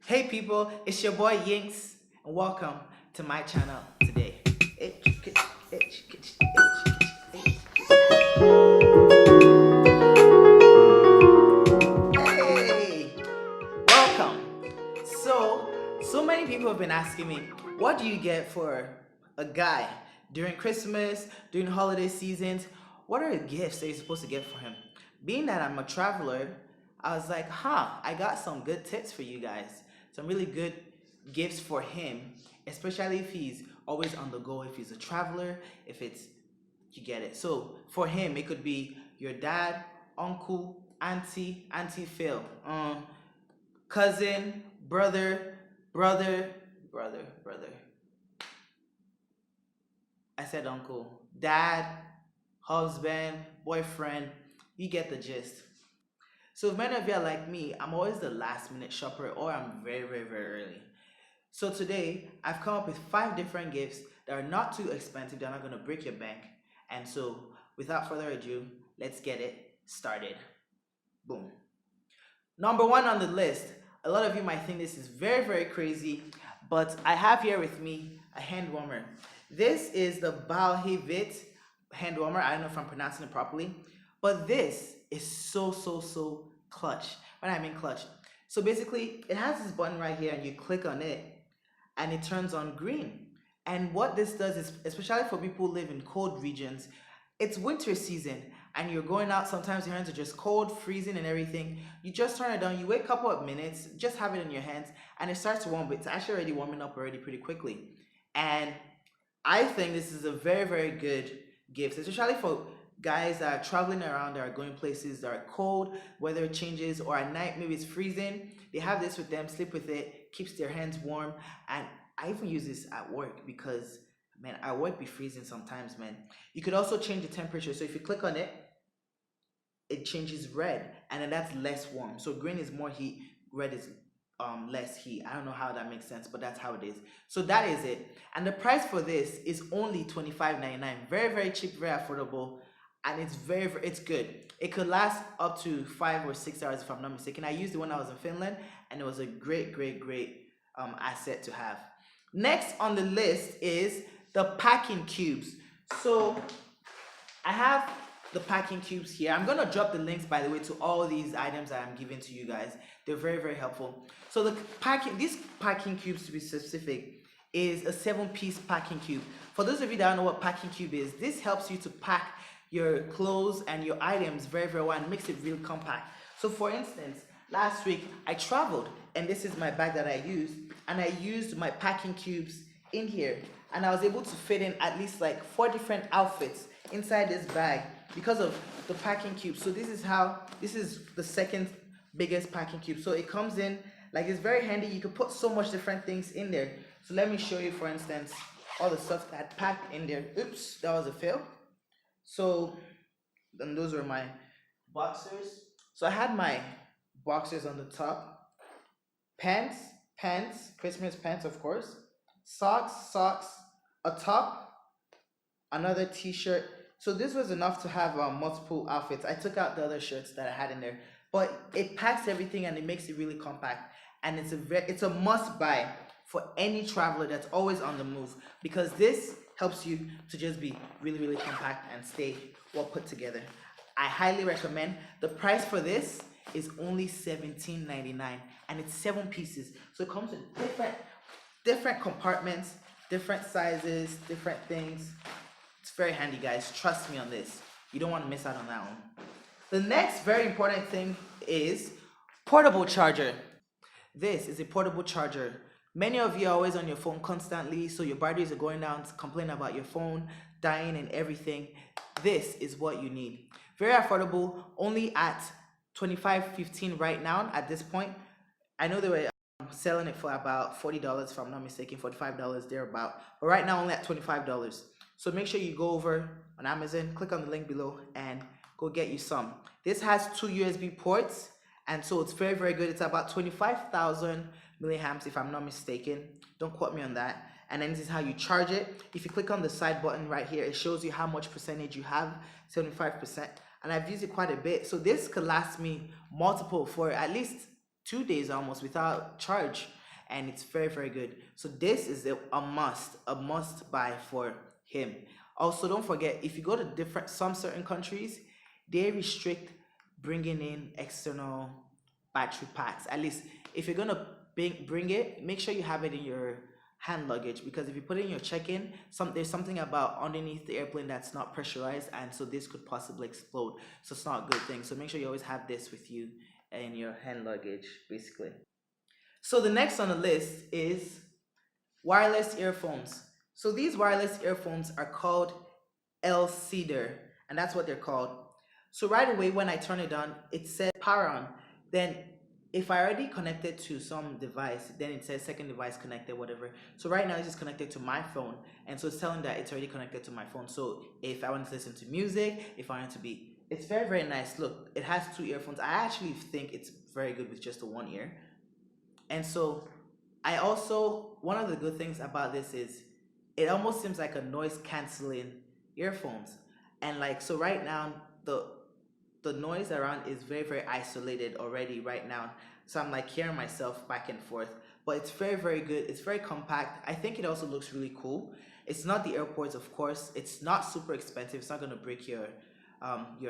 Hey people, it's your boy Yinks, and welcome to my channel today. Hey, welcome. So many people have been asking me, what do you get for a guy during Christmas, during holiday seasons? What are the gifts that you're supposed to get for him? Being that I'm a traveler, I was like, I got some good tips for you guys. Some really good gifts for him, especially if he's always on the go, if he's a traveler, if it's, you get it. So for him, it could be your dad, uncle, auntie Phil, cousin, brother, brother. I said uncle, dad, husband, boyfriend. You get the gist. So if many of you are like me, I'm always the last minute shopper or I'm very early. So today I've come up with 5 different gifts that are not too expensive, they're not gonna break your bank. And so without further ado, let's get it started. Boom. Number 1 on the list. A lot of you might think this is very crazy, but I have here with me a hand warmer. This is the Balhivit hand warmer. I don't know if I'm pronouncing it properly, but this is so clutch. When I mean clutch, so basically it has this button right here, and you click on it, and it turns on green. And what this does is, especially for people who live in cold regions, it's winter season and you're going out, sometimes your hands are just cold, freezing and everything. You just turn it on, you wait a couple of minutes, just have it in your hands, and it starts to warm, but it's actually already warming up already pretty quickly. And I think this is a very good gift, especially for guys that are traveling around, that are going places that are cold, weather changes, or at night maybe it's freezing. They have this with them, sleep with it, keeps their hands warm. And I even use this at work because, man, at work be freezing sometimes, man. You could also change the temperature. So if you click on it, it changes red, and then that's less warm. So green is more heat, red is less heat. I don't know how that makes sense, but that's how it is. So that is it. And the price for this is only $25.99. Very cheap, very affordable, and it's it's good. It could last up to 5 or 6 hours if I'm not mistaken. I used it when I was in Finland, and it was a great asset to have. Next on the list is the packing cubes. So I have the packing cubes here. I'm gonna drop the links, by the way, to all these items that I'm giving to you guys. They're very helpful. So these packing cubes, to be specific, is a 7-piece packing cube. For those of you that don't know what packing cube is, this helps you to pack your clothes and your items very well and makes it real compact. So for instance, last week I traveled, and this is my bag that I used, and I used my packing cubes in here, and I was able to fit in at least like 4 different outfits inside this bag because of the packing cube. So this is the second biggest packing cube. So it comes in like, it's very handy. You can put so much different things in there. So let me show you, for instance, all the stuff that I packed in there. Oops, that was a fail. So then those were my boxers. So I had my boxers on the top, pants, Christmas pants, of course, socks, a top, another t-shirt. So this was enough to have multiple outfits. I took out the other shirts that I had in there, but it packs everything and it makes it really compact. And it's a must buy for any traveler that's always on the move, because this helps you to just be really compact and stay well put together. I highly recommend. The price for this is only $17.99, and it's 7 pieces. So it comes with different compartments, different sizes, different things. It's very handy, guys. Trust me on this. You don't want to miss out on that one. The next very important thing is portable charger. This is a portable charger. Many of you are always on your phone constantly, so your batteries are going down, complain about your phone dying and everything. This is what you need. Very affordable, only at $25.15 right now at this point. I know they were selling it for about $40 if I'm not mistaken, $45 thereabout, but right now only at $25. So make sure you go over on Amazon, click on the link below, and go get you some. This has 2 USB ports, and so it's very good. It's about 25,000 milliamps if I'm not mistaken. Don't quote me on that. And then this is how you charge it. If you click on the side button right here, it shows you how much percentage you have, 75%. And I've used it quite a bit. So this could last me multiple for at least 2 days almost without charge, and it's very very good. So this is a must buy for him. Also, don't forget, if you go to different some certain countries, they restrict bringing in external battery packs. At least if you're gonna bring it, make sure you have it in your hand luggage, because if you put it in your check-in, there's something about underneath the airplane that's not pressurized, and so this could possibly explode. So it's not a good thing. So make sure you always have this with you in your hand luggage, basically. So the next on the list is wireless earphones. So these wireless earphones are called El Cedar, and that's what they're called. So right away when I turn it on, it says power on. Then if I already connected to some device, then it says second device connected, whatever. So right now it's just connected to my phone, and so it's telling that it's already connected to my phone. So if I want to listen to music, if I want to be, it's very very nice. Look, it has two earphones. I actually think it's very good with just the one ear. And so I also, one of the good things about this is it almost seems like a noise canceling earphones. And like, so right now the noise around is very very isolated already right now. So I'm like hearing myself back and forth. But it's very very good. It's very compact. I think it also looks really cool. It's not the AirPods, of course. It's not super expensive. It's not gonna break your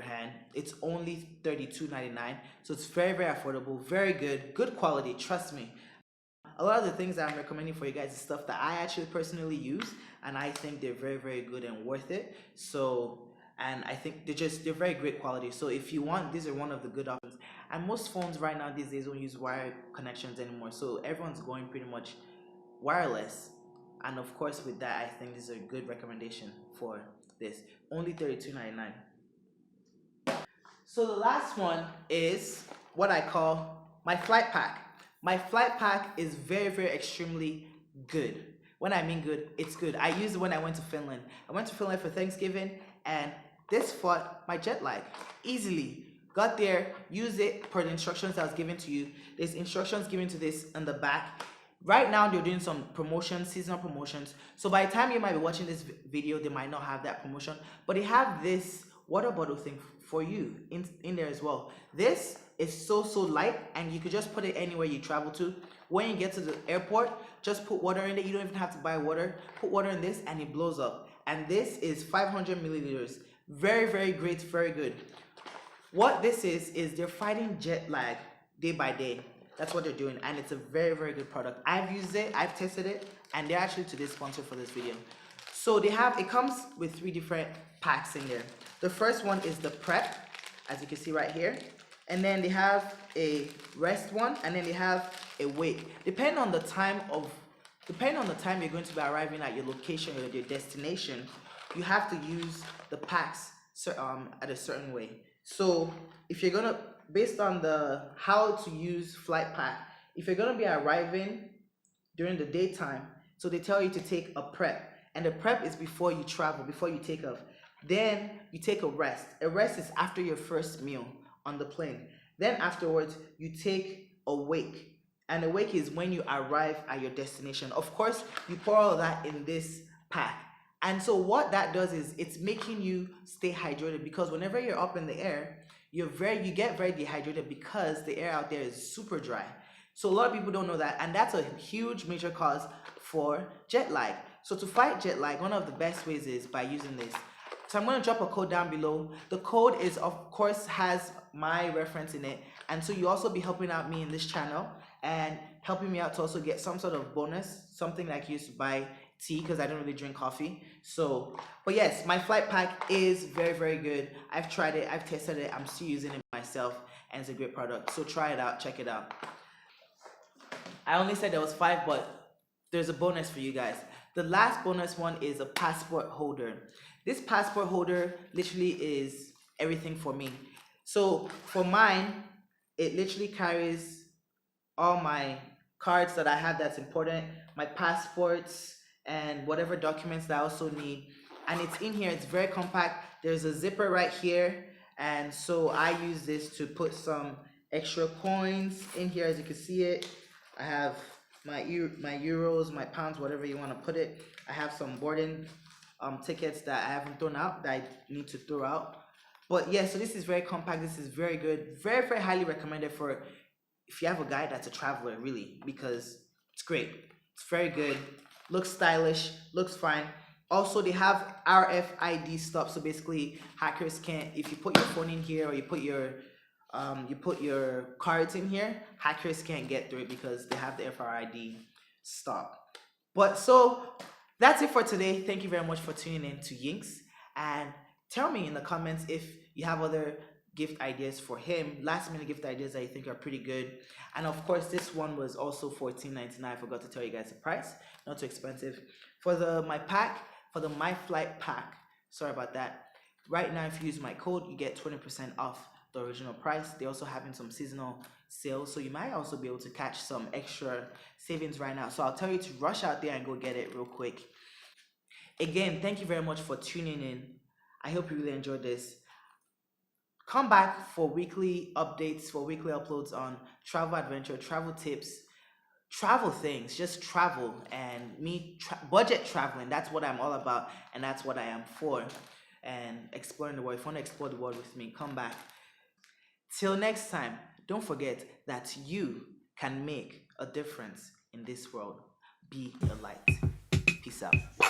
hand. It's only $32.99, so it's very very affordable, very good quality, trust me. A lot of the things that I'm recommending for you guys is stuff that I actually personally use, and I think they're very very good and worth it. So, and I think they're very great quality. So if you want, these are one of the good options. And most phones right now these days don't use wired connections anymore, so everyone's going pretty much wireless. And of course with that, I think this is a good recommendation for this. Only $32.99. So the last one is what I call my flight pack. My flight pack is very, very extremely good. When I mean good, it's good. I used it when I went to Finland. I went to Finland for Thanksgiving, and this fought my jet lag easily. Got there, used it per the instructions that was given to you. There's instructions given to this in the back. Right now they're doing some promotions, seasonal promotions. So by the time you might be watching this video, they might not have that promotion, but they have this water bottle thing for you in there as well. This is so light, and you could just put it anywhere you travel to. When you get to the airport, just put water in it. You don't even have to buy water. Put water in this and it blows up. And this is 500 milliliters. Very very great, very good. What this is they're fighting jet lag day by day. That's what they're doing, and it's a very very good product. I've used it, I've tested it, and they're actually today's sponsor for this video. So it comes with 3 different packs in there. The first one is the prep, as you can see right here, and then they have a rest one, and then they have a wake. Depending on the time you're going to be arriving at your location or your destination, you have to use the packs at a certain way. So if you're gonna, based on the how to use flight pack, if you're gonna be arriving during the daytime, so they tell you to take a prep, and the prep is before you travel, before you take off. Then you take a rest. A rest is after your first meal on the plane. Then afterwards you take a wake, and a wake is when you arrive at your destination. Of course you pour all of that in this pack. And so what that does is it's making you stay hydrated, because whenever you're up in the air, you get very dehydrated because the air out there is super dry. So a lot of people don't know that, and that's a huge major cause for jet lag. So to fight jet lag, one of the best ways is by using this. So I'm going to drop a code down below. The code is, of course, has my reference in it, and so you also be helping out me in this channel and helping me out to also get some sort of bonus, something like you used to buy tea, because I don't really drink coffee. So, but yes, my flight pack is very very good. I've tried it, I've tested it, I'm still using it myself, and it's a great product. So try it out, check it out. I only said there was 5, but there's a bonus for you guys. The last bonus one is a passport holder. This passport holder literally is everything for me. So for mine, it literally carries all my cards that I have that's important, my passports, and whatever documents that I also need. And it's in here, it's very compact. There's a zipper right here, and so I use this to put some extra coins in here. As you can see it, I have my euros, my pounds, whatever you want to put it. I have some boarding tickets that I haven't thrown out, that I need to throw out. But yeah, so this is very compact. This is very good, very very highly recommended for if you have a guy that's a traveler, really, because it's great. It's very good. Looks stylish. Looks fine. Also, they have RFID stuff, so basically hackers can't. If you put your phone in here or you put your cards in here, hackers can't get through it because they have the FRID stop. But so that's it for today. Thank you very much for tuning in to Yinks. And tell me in the comments if you have other gift ideas for him, last minute gift ideas that you think are pretty good. And of course, this one was also $14.99. I forgot to tell you guys the price, not too expensive. For the my flight pack, sorry about that. Right now, if you use my code, you get 20% off the original price. They're also having some seasonal sales, so you might also be able to catch some extra savings right now. So I'll tell you to rush out there and go get it real quick. Again, thank you very much for tuning in. I hope you really enjoyed this. Come back for weekly updates, for weekly uploads on travel adventure, travel tips, travel things, just travel and budget traveling. That's what I'm all about, and that's what I am for. And exploring the world. If you want to explore the world with me, come back. Till next time, don't forget that you can make a difference in this world. Be a light. Peace out.